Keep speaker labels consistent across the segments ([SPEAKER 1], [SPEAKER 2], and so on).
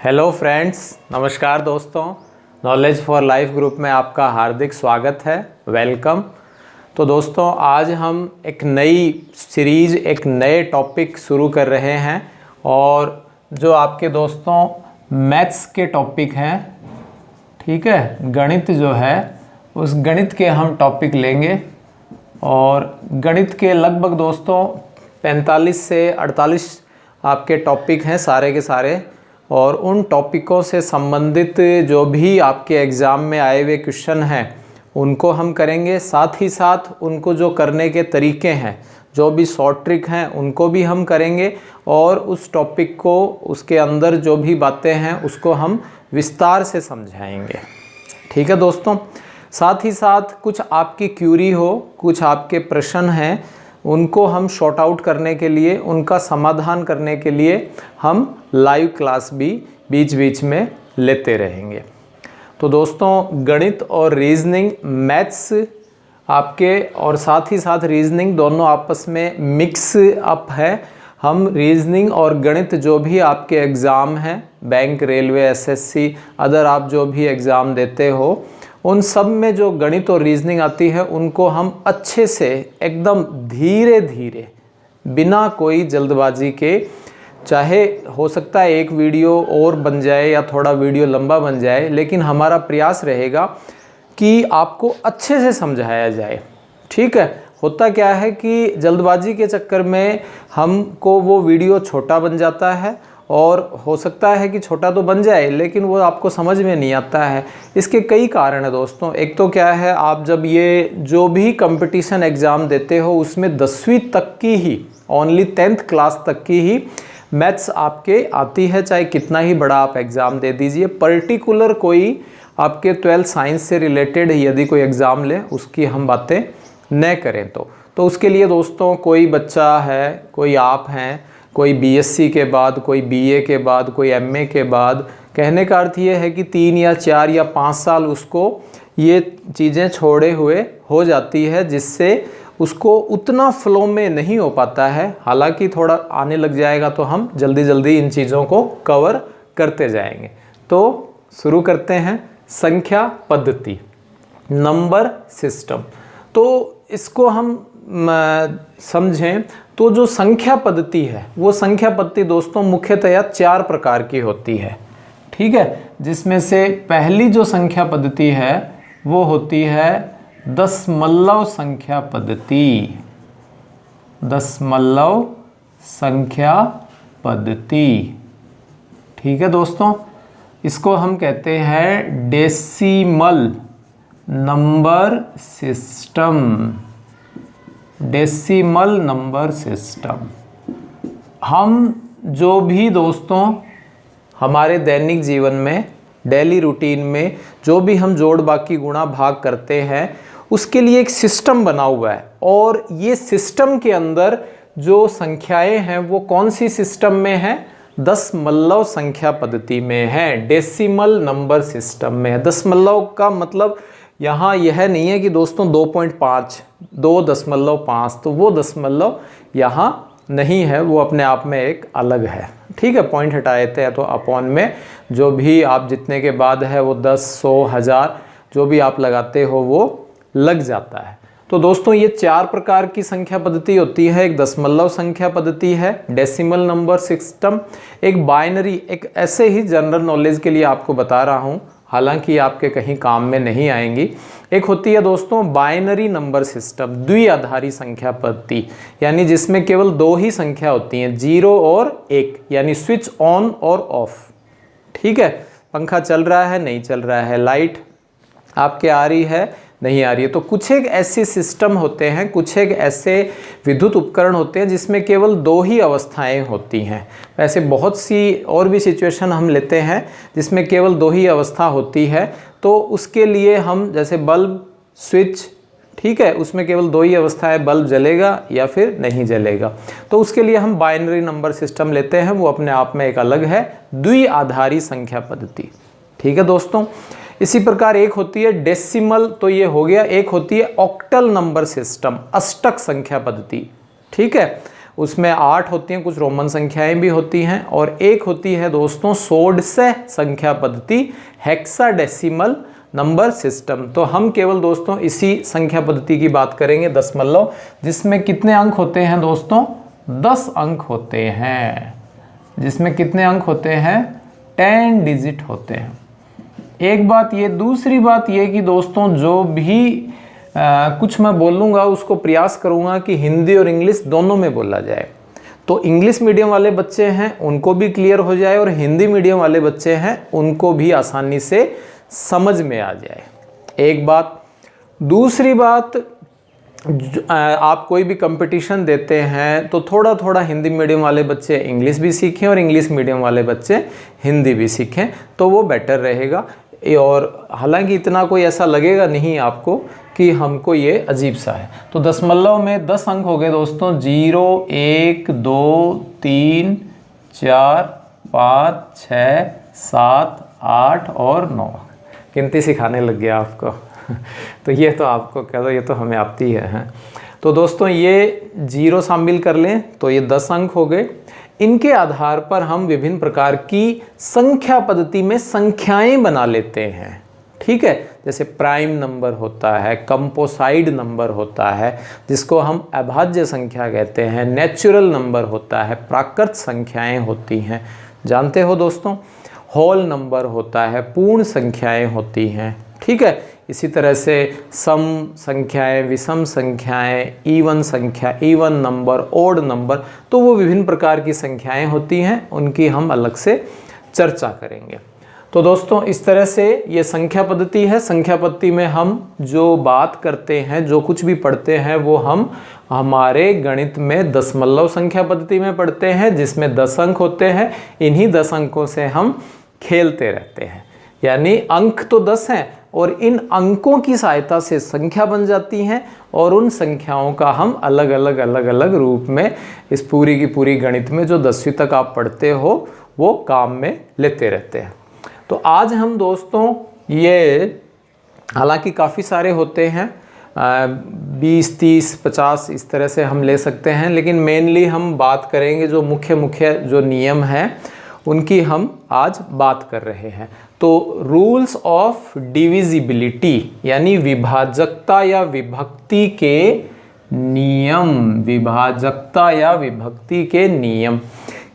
[SPEAKER 1] Hello friends, नमस्कार दोस्तों। Knowledge for life group में आपका हार्दिक स्वागत है, वेलकम। तो दोस्तों, आज हम एक नई सीरीज़, एक नए टॉपिक शुरू कर रहे हैं और जो आपके दोस्तों मैथ्स के टॉपिक हैं, ठीक है, गणित जो है उस गणित के हम टॉपिक लेंगे। और गणित के लगभग दोस्तों 45 से 48 आपके टॉपिक हैं सारे के सारे, और उन टॉपिकों से संबंधित जो भी आपके एग्ज़ाम में आए हुए क्वेश्चन हैं उनको हम करेंगे। साथ ही साथ उनको जो करने के तरीके हैं, जो भी शॉर्ट ट्रिक हैं, उनको भी हम करेंगे। और उस टॉपिक को, उसके अंदर जो भी बातें हैं उसको हम विस्तार से समझाएंगे, ठीक है दोस्तों। साथ ही साथ कुछ आपकी क्यूरी हो, कुछ आपके प्रश्न हैं, उनको हम शॉर्ट आउट करने के लिए, उनका समाधान करने के लिए हम लाइव क्लास भी बीच बीच में लेते रहेंगे। तो दोस्तों, गणित और रीजनिंग, मैथ्स आपके और साथ ही साथ रीजनिंग दोनों आपस में मिक्स अप है। हम रीजनिंग और गणित जो भी आपके एग्ज़ाम हैं, बैंक, रेलवे, एसएससी, अदर आप जो भी एग्ज़ाम देते हो, उन सब में जो गणित और रीजनिंग आती है उनको हम अच्छे से एकदम धीरे धीरे, बिना कोई जल्दबाजी के, चाहे हो सकता है एक वीडियो और बन जाए या थोड़ा वीडियो लंबा बन जाए, लेकिन हमारा प्रयास रहेगा कि आपको अच्छे से समझाया जाए, ठीक है। होता क्या है कि जल्दबाजी के चक्कर में हमको वो वीडियो छोटा बन जाता है, और हो सकता है कि छोटा तो बन जाए लेकिन वो आपको समझ में नहीं आता है। इसके कई कारण हैं दोस्तों। एक तो क्या है, आप जब ये जो भी कंपटीशन एग्ज़ाम देते हो उसमें 10वीं तक की ही, ओनली 10th क्लास तक की ही मैथ्स आपके आती है, चाहे कितना ही बड़ा आप एग्ज़ाम दे दीजिए। पर्टिकुलर कोई आपके 12th साइंस से रिलेटेड यदि कोई एग्ज़ाम ले, उसकी हम बातें न करें तो उसके लिए दोस्तों, कोई बच्चा है, कोई आप हैं, कोई बीएससी के बाद, कोई बीए के बाद, कोई एमए के बाद, कहने का अर्थ ये है कि 3 या 4 या 5 साल उसको ये चीज़ें छोड़े हुए हो जाती है, जिससे उसको उतना फ्लो में नहीं हो पाता है। हालांकि थोड़ा आने लग जाएगा तो हम जल्दी जल्दी इन चीज़ों को कवर करते जाएंगे। तो शुरू करते हैं। संख्या पद्धति, नंबर सिस्टम। तो इसको हम समझें तो जो संख्या पद्धति है, वो संख्या पद्धति दोस्तों मुख्यतया 4 प्रकार की होती है, ठीक है। जिसमें से पहली जो संख्या पद्धति है वो होती है दशमलव संख्या पद्धति। दशमलव संख्या पद्धति, ठीक है दोस्तों। इसको हम कहते हैं decimal number system. Decimal number system. हम जो भी दोस्तों हमारे दैनिक जीवन में, डेली रूटीन में जो भी हम जोड़, बाकी, गुणा, भाग करते हैं, उसके लिए एक सिस्टम बना हुआ है। और ये सिस्टम के अंदर जो संख्याएं हैं वो कौन सी सिस्टम में है? दशमलव संख्या पद्धति में है, डेसिमल नंबर सिस्टम में है। दशमलव का मतलब यहाँ यह नहीं है कि दोस्तों 2.5, 2.5, तो वो दशमलव यहाँ नहीं है, वो अपने आप में एक अलग है, ठीक है। पॉइंट हटा देते हैं तो अपॉन में जो भी आप जितने के बाद है वो 10, 100, 1000 जो भी आप लगाते हो वो लग जाता है। तो दोस्तों, ये 4 प्रकार की संख्या पद्धति होती है। एक दशमलव संख्या पद्धति है, डेसिमल नंबर सिस्टम। एक बाइनरी, एक ऐसे ही जनरल नॉलेज के लिए आपको बता रहा हूँ, हालांकि आपके कहीं काम में नहीं आएंगी। एक होती है दोस्तों बाइनरी नंबर सिस्टम, द्विआधारी संख्या पद्धति, यानी जिसमें केवल 2 ही संख्या होती हैं, 0 और 1, यानी स्विच ऑन और ऑफ, ठीक है। पंखा चल रहा है, नहीं चल रहा है, लाइट आपके आ रही है, नहीं आ रही है। तो कुछ एक ऐसे सिस्टम होते हैं, कुछ एक ऐसे विद्युत उपकरण होते हैं जिसमें केवल 2 ही अवस्थाएं होती हैं। वैसे बहुत सी और भी सिचुएशन हम लेते हैं जिसमें केवल 2 ही अवस्था होती है। तो उसके लिए हम, जैसे बल्ब, स्विच, ठीक है, उसमें केवल 2 ही अवस्था है, बल्ब जलेगा या फिर नहीं जलेगा। तो उसके लिए हम बाइनरी नंबर सिस्टम लेते हैं, वो अपने आप में एक अलग है, द्विआधारी संख्या पद्धति, ठीक है दोस्तों। इसी प्रकार एक होती है डेसिमल, तो ये हो गया। एक होती है ऑक्टल नंबर सिस्टम, अष्टक संख्या पद्धति, ठीक है। उसमें 8 होती हैं, कुछ रोमन संख्याएं भी होती हैं, और एक होती है दोस्तों षोडश संख्या पद्धति, हेक्साडेसिमल नंबर सिस्टम। तो हम केवल दोस्तों इसी संख्या पद्धति की बात करेंगे, दशमलव, जिसमें कितने अंक होते हैं दोस्तों, 10 अंक होते हैं, जिसमें कितने अंक होते हैं, 10 डिजिट होते हैं। एक बात ये, दूसरी बात ये कि दोस्तों जो भी कुछ मैं बोलूँगा उसको प्रयास करूँगा कि हिंदी और इंग्लिश दोनों में बोला जाए, तो इंग्लिश मीडियम वाले बच्चे हैं उनको भी क्लियर हो जाए और हिंदी मीडियम वाले बच्चे हैं उनको भी आसानी से समझ में आ जाए, एक बात। दूसरी बात, आप कोई भी कंपटीशन देते हैं तो थोड़ा थोड़ा हिंदी मीडियम वाले बच्चे इंग्लिश भी सीखें और इंग्लिश मीडियम वाले बच्चे हिंदी भी सीखें, तो वो बेटर रहेगा। और हालांकि इतना कोई ऐसा लगेगा नहीं आपको कि हमको ये अजीब सा है। तो दशमलव में 10 अंक हो गए दोस्तों, 0, 1, 2, 3, 4, 5, 6, 7, 8 और 9। गिनती सिखाने लग गया आपको तो ये तो आपको कह दो, ये तो हमें आती है। तो दोस्तों ये 0 शामिल कर लें तो ये 10 अंक हो गए। इनके आधार पर हम विभिन्न प्रकार की संख्या पद्धति में संख्याएं बना लेते हैं, ठीक है। जैसे प्राइम नंबर होता है, कंपोसाइड नंबर होता है जिसको हम अभाज्य संख्या कहते हैं, नेचुरल नंबर होता है, प्राकृत संख्याएं होती हैं, जानते हो दोस्तों, होल नंबर होता है, पूर्ण संख्याएं होती हैं, ठीक है। इसी तरह से सम संख्याएं, विषम संख्याएं, इवन संख्या, इवन नंबर, ओड नंबर, तो वो विभिन्न प्रकार की संख्याएं होती हैं, उनकी हम अलग से चर्चा करेंगे। तो दोस्तों इस तरह से ये संख्या पद्धति है। संख्या पद्धति में हम जो बात करते हैं, जो कुछ भी पढ़ते हैं, वो हम हमारे गणित में दशमलव संख्या पद्धति में पढ़ते हैं, जिसमें 10 अंक होते हैं। इन्हीं 10 अंकों से हम खेलते रहते हैं, यानी अंक तो 10 हैं और इन अंकों की सहायता से संख्या बन जाती हैं और उन संख्याओं का हम अलग अलग रूप में इस पूरी की पूरी गणित में जो 10वीं तक आप पढ़ते हो वो काम में लेते रहते हैं। तो आज हम दोस्तों ये, हालांकि काफ़ी सारे होते हैं, 20, 30, 50 इस तरह से हम ले सकते हैं, लेकिन मेनली हम बात करेंगे जो मुख्य जो नियम हैं उनकी हम आज बात कर रहे हैं। तो रूल्स ऑफ डिविजिबिलिटी यानी विभाजकता या विभक्ति के नियम, विभाजकता या विभक्ति के नियम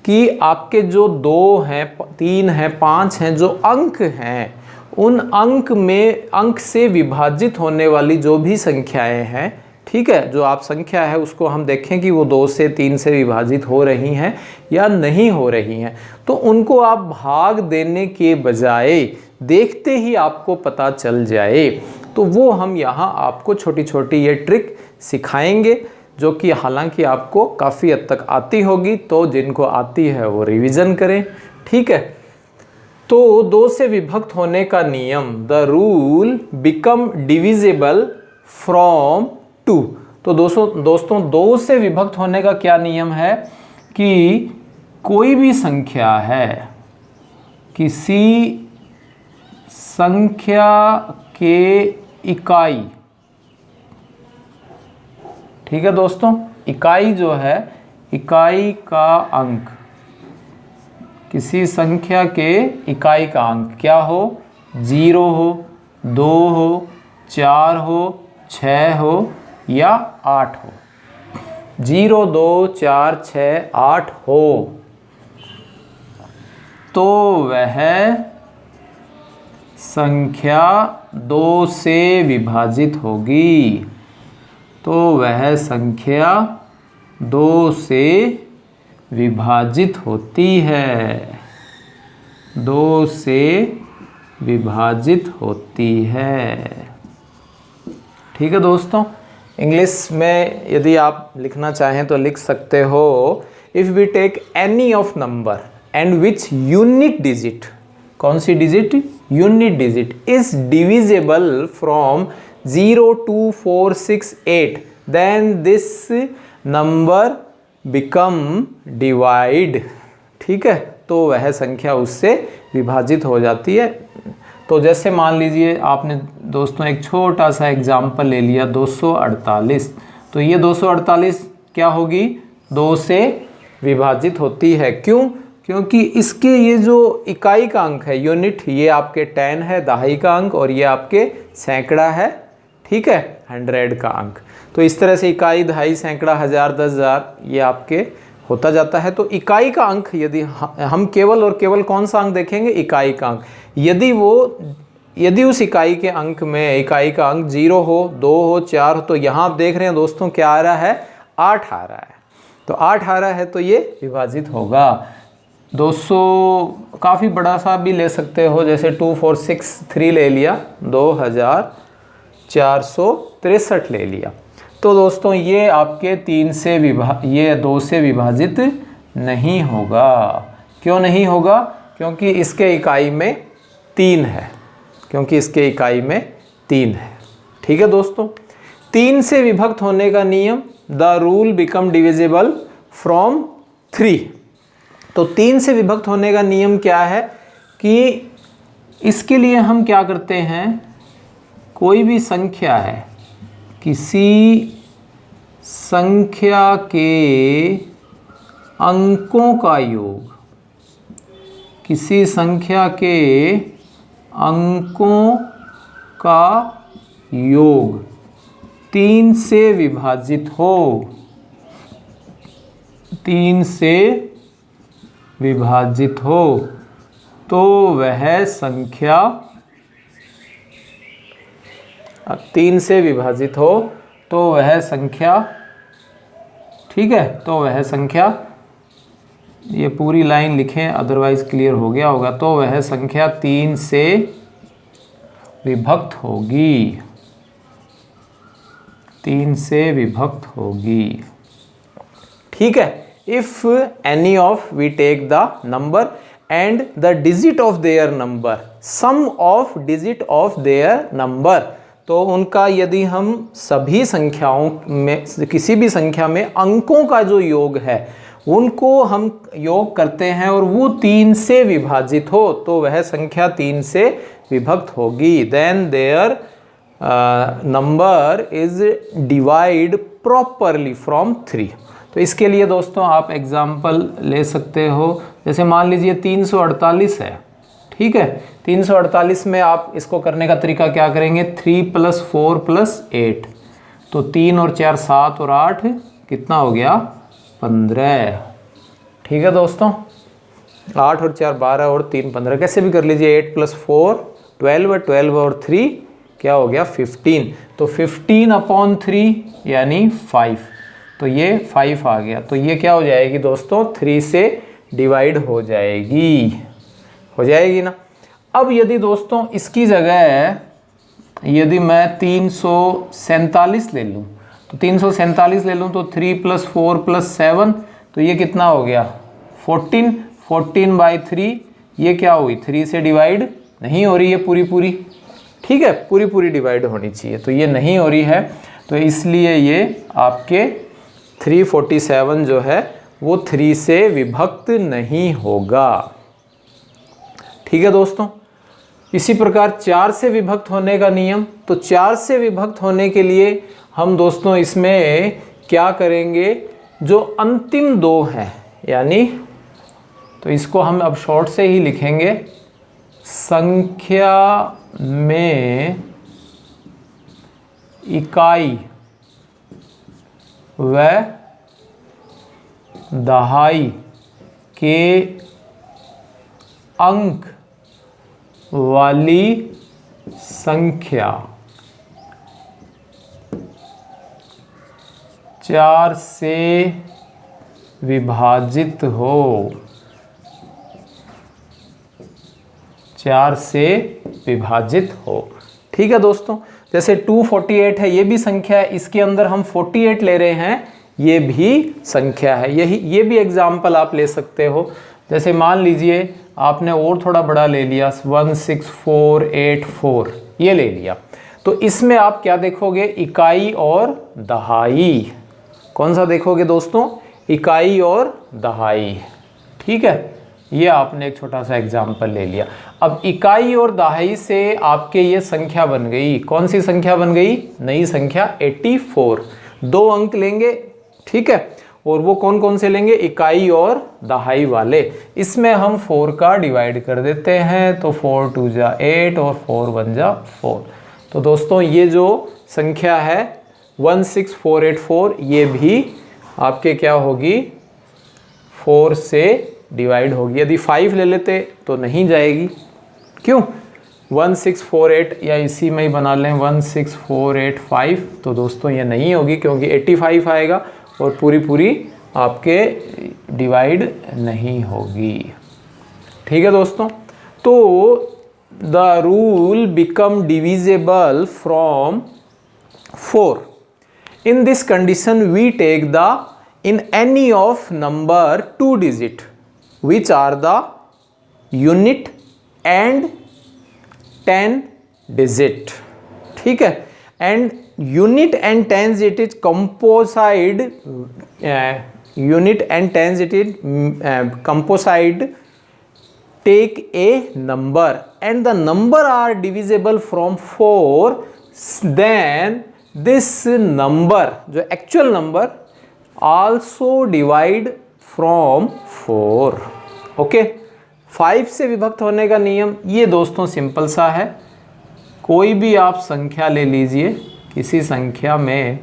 [SPEAKER 1] कि आपके जो 2 हैं, 3 हैं, 5 हैं, जो अंक हैं, उन अंक में अंक से विभाजित होने वाली जो भी संख्याएं हैं, ठीक है, जो आप संख्या है उसको हम देखें कि वो 2 से 3 से विभाजित हो रही हैं या नहीं हो रही हैं, तो उनको आप भाग देने के बजाय देखते ही आपको पता चल जाए, तो वो हम यहाँ आपको छोटी छोटी ये ट्रिक सिखाएंगे, जो कि हालांकि आपको काफ़ी हद तक आती होगी, तो जिनको आती है वो रिवीजन करें, ठीक है। तो 2 से विभक्त होने का नियम, the rule become divisible from 2। तो दोस्तों 2 से विभक्त होने का क्या नियम है कि कोई भी संख्या है, किसी संख्या के इकाई, ठीक है दोस्तों, इकाई जो है, इकाई का अंक, किसी संख्या के इकाई का अंक क्या हो, 0 हो, 2 हो, 4 हो, 6 हो या 8 हो, 0, 2, 4, 6, 8 हो, तो वह संख्या 2 से विभाजित होगी, तो वह संख्या 2 से विभाजित होती है, 2 से विभाजित होती है, ठीक है दोस्तों। इंग्लिश में यदि आप लिखना चाहें तो लिख सकते हो, if we take any of number and which unit digit, कौन सी digit, unit digit, is divisible from 0 to 4, 6, 8, then this number become divide, ठीक है, तो वह संख्या उससे विभाजित हो जाती है। तो जैसे मान लीजिए आपने दोस्तों एक छोटा सा एग्जाम्पल ले लिया, 248, तो ये 248 क्या होगी, 2 से विभाजित होती है। क्यों? क्योंकि इसके ये जो इकाई का अंक है, यूनिट, ये आपके 10 है, दहाई का अंक, और ये आपके सैकड़ा है, ठीक है, 100 का अंक। तो इस तरह से इकाई, दहाई, सैकड़ा, हज़ार, 10,000 ये आपके होता जाता है। तो इकाई का अंक, यदि हम केवल और केवल कौन सा अंक देखेंगे? इकाई का अंक। यदि उस इकाई के अंक में इकाई का अंक 0 हो, 2 हो, 4 हो, तो यहाँ आप देख रहे हैं दोस्तों क्या आ रहा है? 8 आ रहा है। तो 8 आ रहा है तो ये विभाजित होगा। 200 काफ़ी बड़ा सा भी ले सकते हो, जैसे 2463 ले लिया, 2463 ले लिया। तो दोस्तों ये आपके 2 से विभाजित नहीं होगा। क्यों नहीं होगा? क्योंकि इसके इकाई में 3 है, ठीक है दोस्तों। 3 से विभक्त होने का नियम, the rule become divisible from 3। तो 3 से विभक्त होने का नियम क्या है कि इसके लिए हम क्या करते हैं? कोई भी संख्या है, किसी संख्या के अंकों का योग, किसी संख्या के अंकों का योग 3 से विभाजित हो, 3 से विभाजित हो, तो वह संख्या 3 से विभाजित हो तो वह संख्या, ठीक है, तो वह संख्या, ये पूरी लाइन लिखें अदरवाइज क्लियर हो गया होगा, तो वह संख्या 3 से विभक्त होगी, 3 से विभक्त होगी, ठीक है। If any of we take the number and the digit of their number, sum of digit of their number, तो उनका यदि हम सभी संख्याओं में, किसी भी संख्या में अंकों का जो योग है उनको हम योग करते हैं और वो 3 से विभाजित हो, तो वह संख्या 3 से विभक्त होगी। Then their number is divide properly from 3। तो इसके लिए दोस्तों आप एग्जाम्पल ले सकते हो, जैसे मान लीजिए 348 है, ठीक है। 348 में आप इसको करने का तरीका क्या करेंगे? 3 + 4 + 8, तो 3 और 4 7 और 8 कितना हो गया? 15, ठीक है दोस्तों। 8 और 4 12 और 3 15, कैसे भी कर लीजिए। 8 + 4 12, 12 और 3 क्या हो गया? 15। तो 15/3 यानी 5, तो ये 5 आ गया। तो ये क्या हो जाएगी दोस्तों? 3 से डिवाइड हो जाएगी ना। अब यदि दोस्तों इसकी जगह यदि मैं 347 ले लूँ, तो 347 ले लूँ तो 3 + 4 + 7, तो ये कितना हो गया? 14। 14/3 ये क्या हुई? 3 से डिवाइड नहीं हो रही है पूरी, ठीक है, पूरी डिवाइड होनी चाहिए, तो ये नहीं हो रही है, तो इसलिए ये आपके 347 जो है वो 3 से विभक्त नहीं होगा, ठीक है दोस्तों। इसी प्रकार 4 से विभक्त होने का नियम, तो 4 से विभक्त होने के लिए हम दोस्तों इसमें क्या करेंगे? जो अंतिम 2 हैं, यानी तो इसको हम अब शॉर्ट से ही लिखेंगे, संख्या में इकाई व दहाई के अंक वाली संख्या 4 से विभाजित हो, 4 से विभाजित हो, ठीक है दोस्तों। जैसे 248 है, ये भी संख्या है, इसके अंदर हम 48 ले रहे हैं, ये भी संख्या है। ये भी एग्जाम्पल आप ले सकते हो। जैसे मान लीजिए आपने और थोड़ा बड़ा ले लिया, 16484 ये ले लिया, तो इसमें आप क्या देखोगे? इकाई और दहाई। कौन सा देखोगे दोस्तों? इकाई और दहाई, ठीक है। ये आपने एक छोटा सा एग्जाम्पल ले लिया। अब इकाई और दहाई से आपके ये संख्या बन गई, कौन सी संख्या बन गई? नई संख्या 84। 2 अंक लेंगे, ठीक है, और वो कौन कौन से लेंगे, इकाई और दहाई वाले। इसमें हम 4 का डिवाइड कर देते हैं, तो 4 2 जा 8 और 4 1 जा 4। तो दोस्तों ये जो संख्या है 16484, ये भी आपके क्या होगी, 4 से डिवाइड होगी। यदि 5 ले लेते तो नहीं जाएगी, क्यों, 1648 या इसी में ही बना लें 16485, तो दोस्तों ये नहीं होगी क्योंकि 85 आएगा और पूरी आपके डिवाइड नहीं होगी। ठीक है दोस्तों, तो the rule become divisible from 4। In this condition we take the in any of number 2 digit which are the unit and 10 digit। ठीक है, and unit and 10 digit composite unit and 10 digit composite take a number and the number are divisible from 4, then this number जो actual number also divide from 4। Okay, 5 से विभक्त होने का नियम ये दोस्तों सिंपल सा है। कोई भी आप संख्या ले लीजिए किसी संख्या में,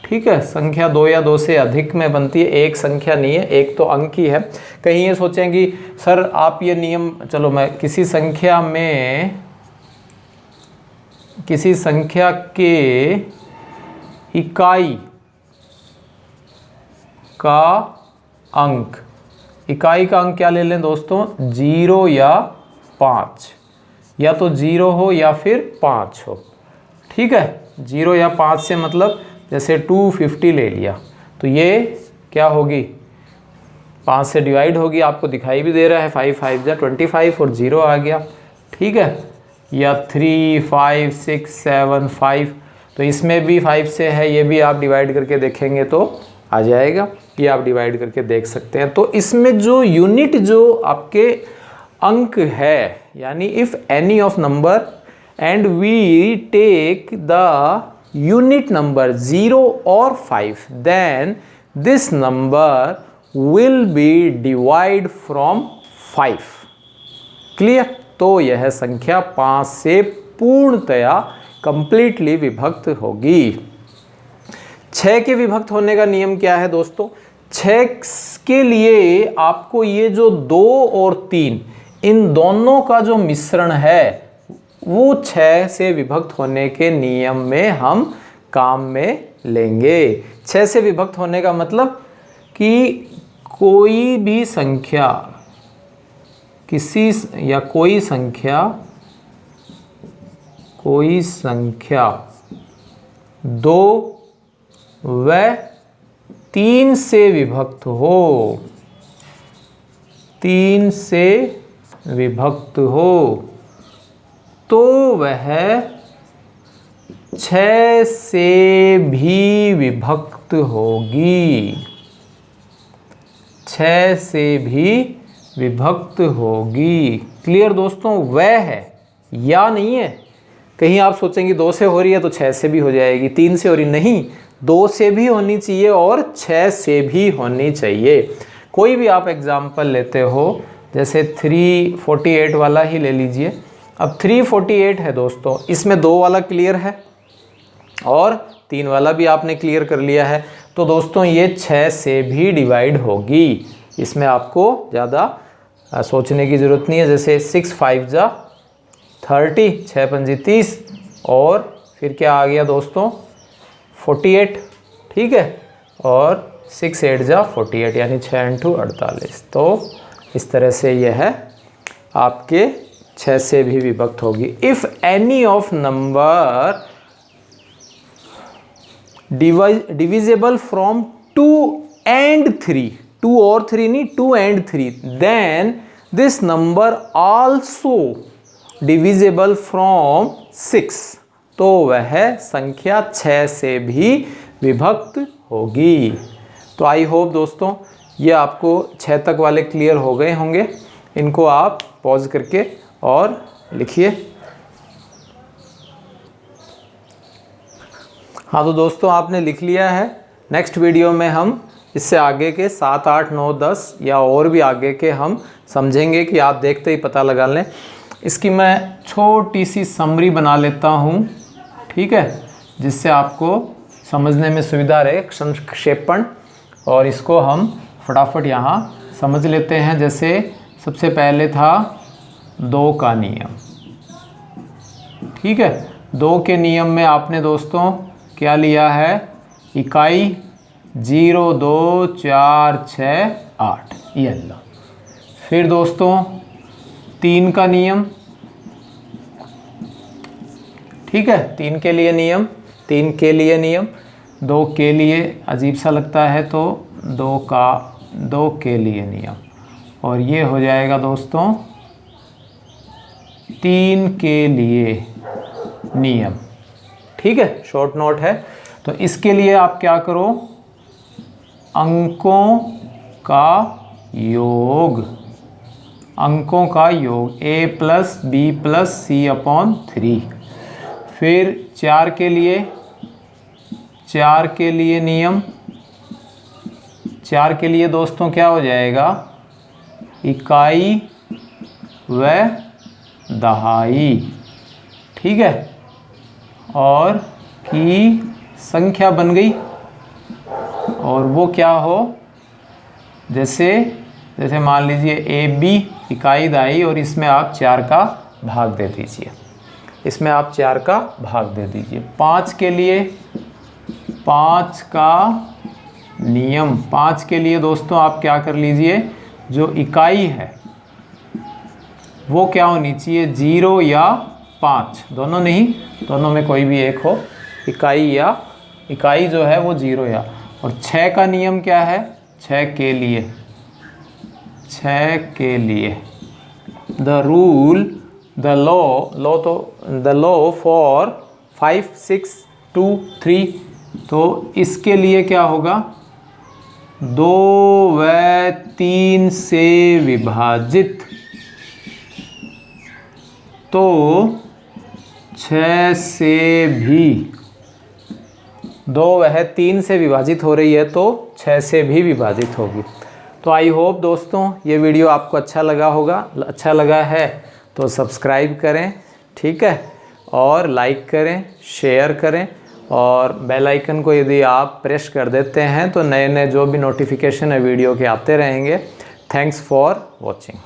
[SPEAKER 1] ठीक है, संख्या 2 या 2 से अधिक में बनती है, एक संख्या नहीं है, एक तो अंक ही है। कहीं ये सोचेंगे सर आप ये नियम, चलो मैं किसी संख्या में, किसी संख्या के इकाई का अंक, इकाई का अंक क्या ले लें दोस्तों, 0 या 5, या तो 0 हो या फिर 5 हो। ठीक है, 0 या 5 से मतलब जैसे 250 ले लिया तो ये क्या होगी, 5 से डिवाइड होगी, आपको दिखाई भी दे रहा है 5 5 जा 25 और 0 आ गया। ठीक है, या 3 5 6 7 5, तो इसमें भी 5 से है, ये भी आप डिवाइड करके देखेंगे तो आ जाएगा, ये आप डिवाइड करके देख सकते हैं। तो इसमें जो यूनिट जो आपके अंक है, यानी if any of number and we take the unit number 0 और 5, then this number will be divide from 5। Clear, तो यह संख्या 5 से पूर्णतया कंप्लीटली विभक्त होगी। 6 के विभक्त होने का नियम क्या है दोस्तों, 6 के लिए आपको ये जो 2 और 3 इन दोनों का जो मिश्रण है वो 6 से विभक्त होने के नियम में हम काम में लेंगे। 6 से विभक्त होने का मतलब कि कोई भी संख्या, किसी या कोई संख्या 2 व 3 से विभक्त हो, 3 से विभक्त हो, तो वह 6 से भी विभक्त होगी, 6 से भी विभक्त होगी। क्लियर दोस्तों, वह है या नहीं है। कहीं आप सोचेंगे 2 से हो रही है तो 6 से भी हो जाएगी, 3 से हो रही, नहीं, 2 से भी होनी चाहिए और 6 से भी होनी चाहिए। कोई भी आप एग्जाम्पल लेते हो, जैसे 348 वाला ही ले लीजिए। अब 348 है दोस्तों, इसमें 2 वाला क्लियर है और 3 वाला भी आपने क्लियर कर लिया है, तो दोस्तों ये 6 से भी डिवाइड होगी। इसमें आपको ज़्यादा सोचने की ज़रूरत नहीं है। जैसे 6 5 जा 30, 6 पंजी 30, और फिर क्या आ गया दोस्तों 48, ठीक है, और 6 8 जा 48, यानी 6 × 48। तो इस तरह से यह है आपके 6 से भी विभक्त होगी। If any of number divisible from 2 and 3, 2 और 3 नहीं, 2 and 3, then this number also divisible from 6, तो वह संख्या 6 से भी विभक्त होगी। तो आई होप दोस्तों ये आपको 6 तक वाले क्लियर हो गए होंगे। इनको आप पॉज करके और लिखिए। हाँ तो दोस्तों आपने लिख लिया है। नेक्स्ट वीडियो में हम इससे आगे के 7, 8, 9, 10 या और भी आगे के हम समझेंगे कि आप देखते ही पता लगा लें। इसकी मैं छोटी सी समरी बना लेता हूँ, ठीक है, जिससे आपको समझने में सुविधा रहे, संक्षेपण। और इसको हम फटाफट यहाँ समझ लेते हैं। जैसे सबसे पहले था 2 का नियम, ठीक है। 2 के नियम में आपने दोस्तों क्या लिया है, इकाई 0, 2, 4, 6, 8, ये लो। फिर दोस्तों 3 का नियम, ठीक है, 3 के लिए नियम, 3 के लिए नियम। 2 के लिए अजीब सा लगता है तो 2 के लिए नियम, और ये हो जाएगा दोस्तों 3 के लिए नियम, ठीक है, शॉर्ट नोट है। तो इसके लिए आप क्या करो, अंकों का योग, अंकों का योग a + b + c/3। फिर 4 के लिए, 4 के लिए नियम, 4 के लिए दोस्तों क्या हो जाएगा, इकाई व दहाई, ठीक है, और की संख्या बन गई। और वो क्या हो, जैसे मान लीजिए AB इकाई दहाई, और इसमें आप 4 का भाग दे दीजिए, इसमें आप 4 का भाग दे दीजिए। 5 के लिए, 5 का नियम, 5 के लिए दोस्तों आप क्या कर लीजिए, जो इकाई है वो क्या होनी चाहिए, 0 या 5, दोनों नहीं, दोनों में कोई भी एक हो, इकाई जो है वो 0 या। और 6 का नियम क्या है, 6 के लिए, 6 के लिए the rule, the law for 5, 6, 2, 3, तो इसके लिए क्या होगा, 2 व 3 से विभाजित, तो 6 से भी, 2 वह 3 से विभाजित हो रही है तो 6 से भी विभाजित होगी। तो आई होप दोस्तों ये वीडियो आपको अच्छा लगा होगा, अच्छा लगा है तो सब्सक्राइब करें, ठीक है, और लाइक करें, शेयर करें, और बेल आइकन को यदि आप प्रेस कर देते हैं तो नए नए जो भी नोटिफिकेशन है वीडियो के आते रहेंगे। Thanks for watching.